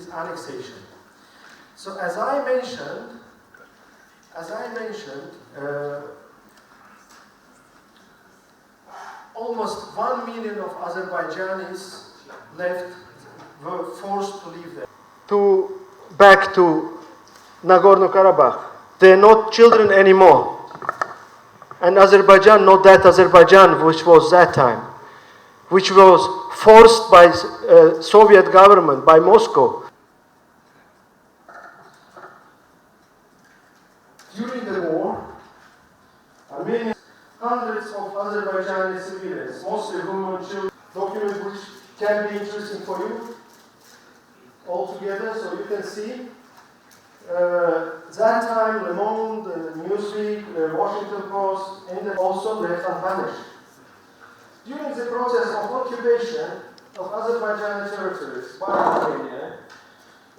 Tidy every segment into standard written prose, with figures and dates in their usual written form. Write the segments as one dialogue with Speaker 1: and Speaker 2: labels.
Speaker 1: is annexation. So as I mentioned, almost 1 million of Azerbaijanis were forced to leave there. Back to Nagorno-Karabakh. They're not children anymore. And Azerbaijan, not that Azerbaijan which was that time, which was forced by Soviet government, by Moscow. During the war, Armenia, hundreds of Azerbaijani civilians, mostly women, children, documents which can be interesting for you all together, so you can see. That time, Le Monde, Newsweek, Washington Post, and also left unpunished. During the process of occupation of Azerbaijani territories by Armenia,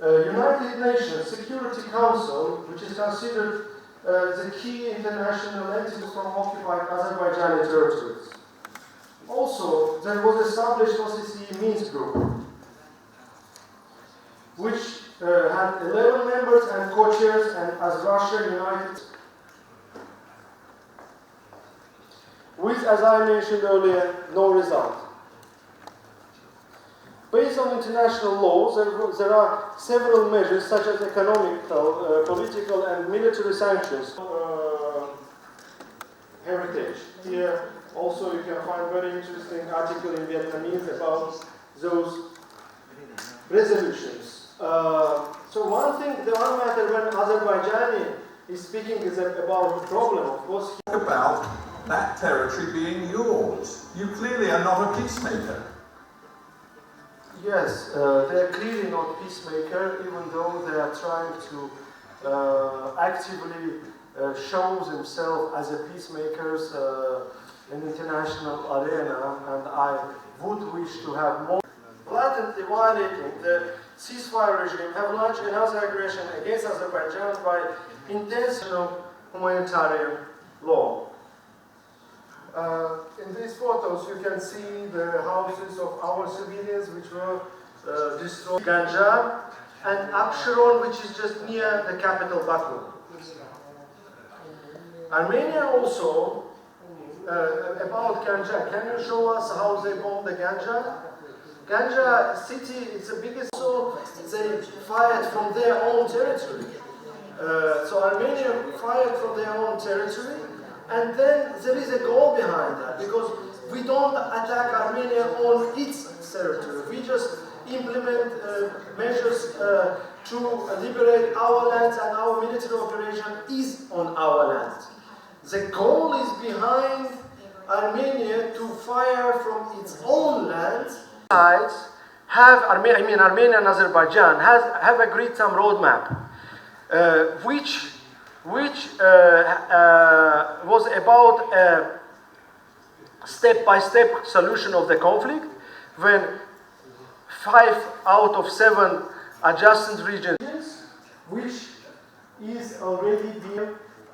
Speaker 1: United Nations Security Council, which is considered the key international entity from occupied Azerbaijani territories. Also, there was established OSCE Minsk Group, which had 11 members and co-chairs, and as Russia united, with, as I mentioned earlier, no result. Based on international laws, there are several measures such as economical, political and military sanctions. Heritage. Here also you can find very interesting article in Vietnamese about those resolutions. So one matter when Azerbaijani is speaking is about the problem, of course.
Speaker 2: About that territory being yours. You clearly are not a peacemaker.
Speaker 1: Yes, they are clearly not peacemaker, even though they are trying to actively show themselves as a peacemakers in international arena, and I would wish to have more. Blatantly violating the ceasefire regime have launched another aggression against Azerbaijan by intentional humanitarian law. In these photos you can see the houses of our civilians which were destroyed. Ganja and Absheron, which is just near the capital Baku. Armenia also, about Ganja, can you show us how they bombed the Ganja? Ganja city, it's the biggest, so they fired from their own territory. So Armenia fired from their own territory, and then there is a goal behind that, because we don't attack Armenia on its territory. We just implement measures to liberate our lands, and our military operation is on our lands. The goal is behind Armenia to fire from its own lands. Sides have, Armenia and Azerbaijan have agreed some roadmap, which was about a step-by-step solution of the conflict, when 5 out of 7 adjacent regions, which is already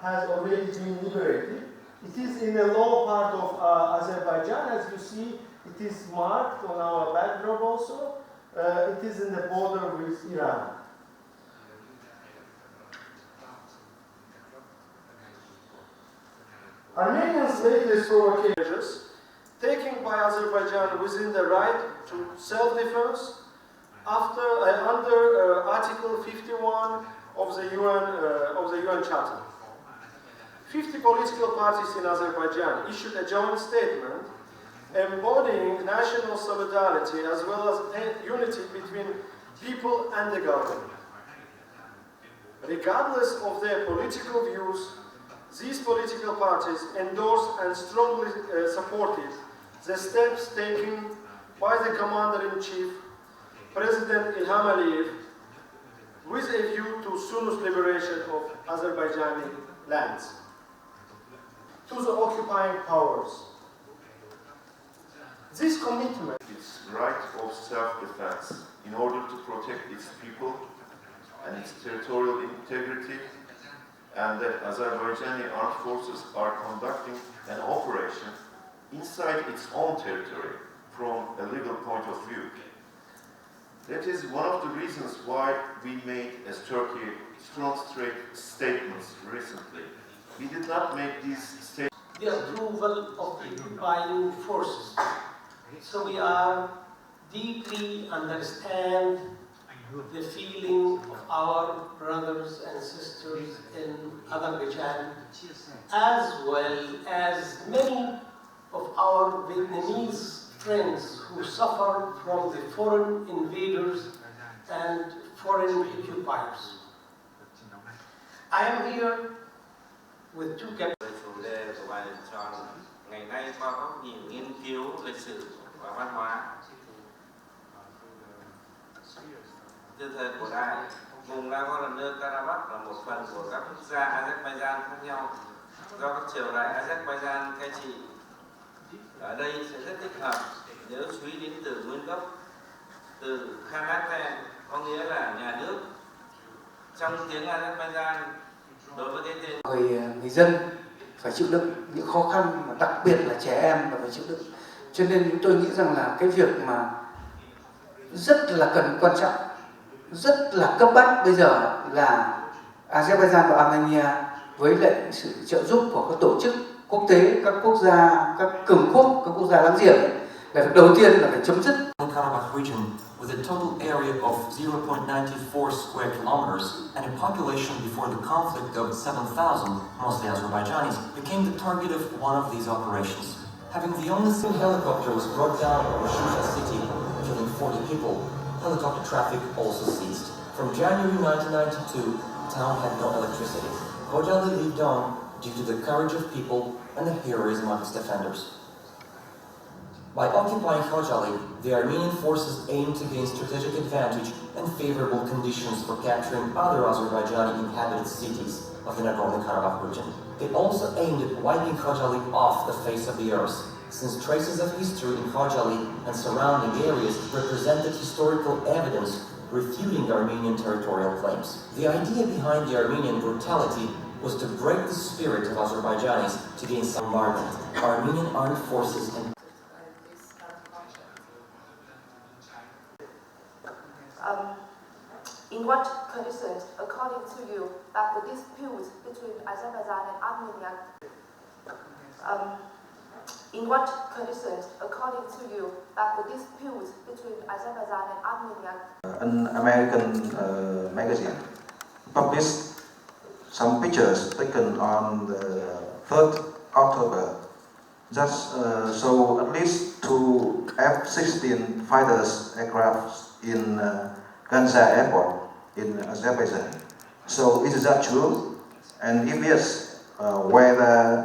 Speaker 1: has already been liberated. It is in the lower part of Azerbaijan, as you see. It is marked on our backdrop also. It is in the border with Iran. Armenians latest provocations taken by Azerbaijan within the right to self-defense under Article 51 of the UN Charter. 50 political parties in Azerbaijan issued a joint statement embodying national solidarity as well as unity between people and the government. Regardless of their political views, these political parties endorsed and strongly supported the steps taken by the Commander-in-Chief, President Ilham Aliyev, with a view to soonest liberation of Azerbaijani lands. To the occupying powers. This commitment,
Speaker 3: its right of self-defense in order to protect its people and its territorial integrity, and that Azerbaijani armed forces are conducting an operation inside its own territory from a legal point of view. That is one of the reasons why we made, as Turkey, strong statements recently. We did not make these statements.
Speaker 4: The approval of the occupying forces. So we are deeply understand the feeling of our brothers and sisters in Azerbaijan, as well as many of our Vietnamese friends who suffer from the foreign invaders and foreign occupiers. I am here with two captains.
Speaker 5: Chủ đề của bài điểm tròn ngày nay qua góc nhìn nghiên cứu lịch sử và văn hóa. Từ thời cổ đại, vùng Nagorno-Karabakh là một phần của các quốc gia Azerbaijan khác nhau do các triều đại Azerbaijan cai trị. Ở đây sẽ rất thích hợp nếu chú ý đến từ nguyên gốc, từ Khanate có nghĩa là nhà nước. Trong tiếng Azerbaijan, đối với cái tên
Speaker 6: người dân phải chịu đựng những khó khăn, mà đặc biệt là trẻ em là phải chịu đựng. Cho nên tôi nghĩ rằng là cái việc mà rất là cần quan trọng, rất là cấp bách bây giờ là Azerbaijan và Armenia với lại sự trợ giúp của các tổ chức quốc tế, các quốc gia, các cường quốc, các quốc gia láng giềng là việc đầu tiên là phải chấm dứt.
Speaker 7: Karabakh region, with a total area of 0.94 square kilometers and a population before the conflict of 7,000, mostly Azerbaijanis, became the target of one of these operations. Having the only helicopter was brought down over Shusha city, killing 40 people, helicopter traffic also ceased. From January 1992, the town had no electricity. Khojaly lived on due to the courage of people and the heroism of its defenders. By occupying Khojaly, the Armenian forces aimed to gain strategic advantage and favorable conditions for capturing other Azerbaijani inhabited cities of the Nagorno-Karabakh region. They also aimed at wiping Khojaly off the face of the earth, since traces of history in Khojaly and surrounding areas represented historical evidence refuting Armenian territorial claims. The idea behind the Armenian brutality was to break the spirit of Azerbaijanis to gain some bombardment. Armenian armed forces and
Speaker 8: in what conditions, according to you, that the dispute between Azerbaijan and Armenia, in what conditions, according to you, that the dispute between Azerbaijan and Armenia?
Speaker 9: An American magazine published some pictures taken on the 3rd October. Just show at least 2 F-16 fighters aircraft in Ganja Airport in Azerbaijan. So is that true? And if yes, whether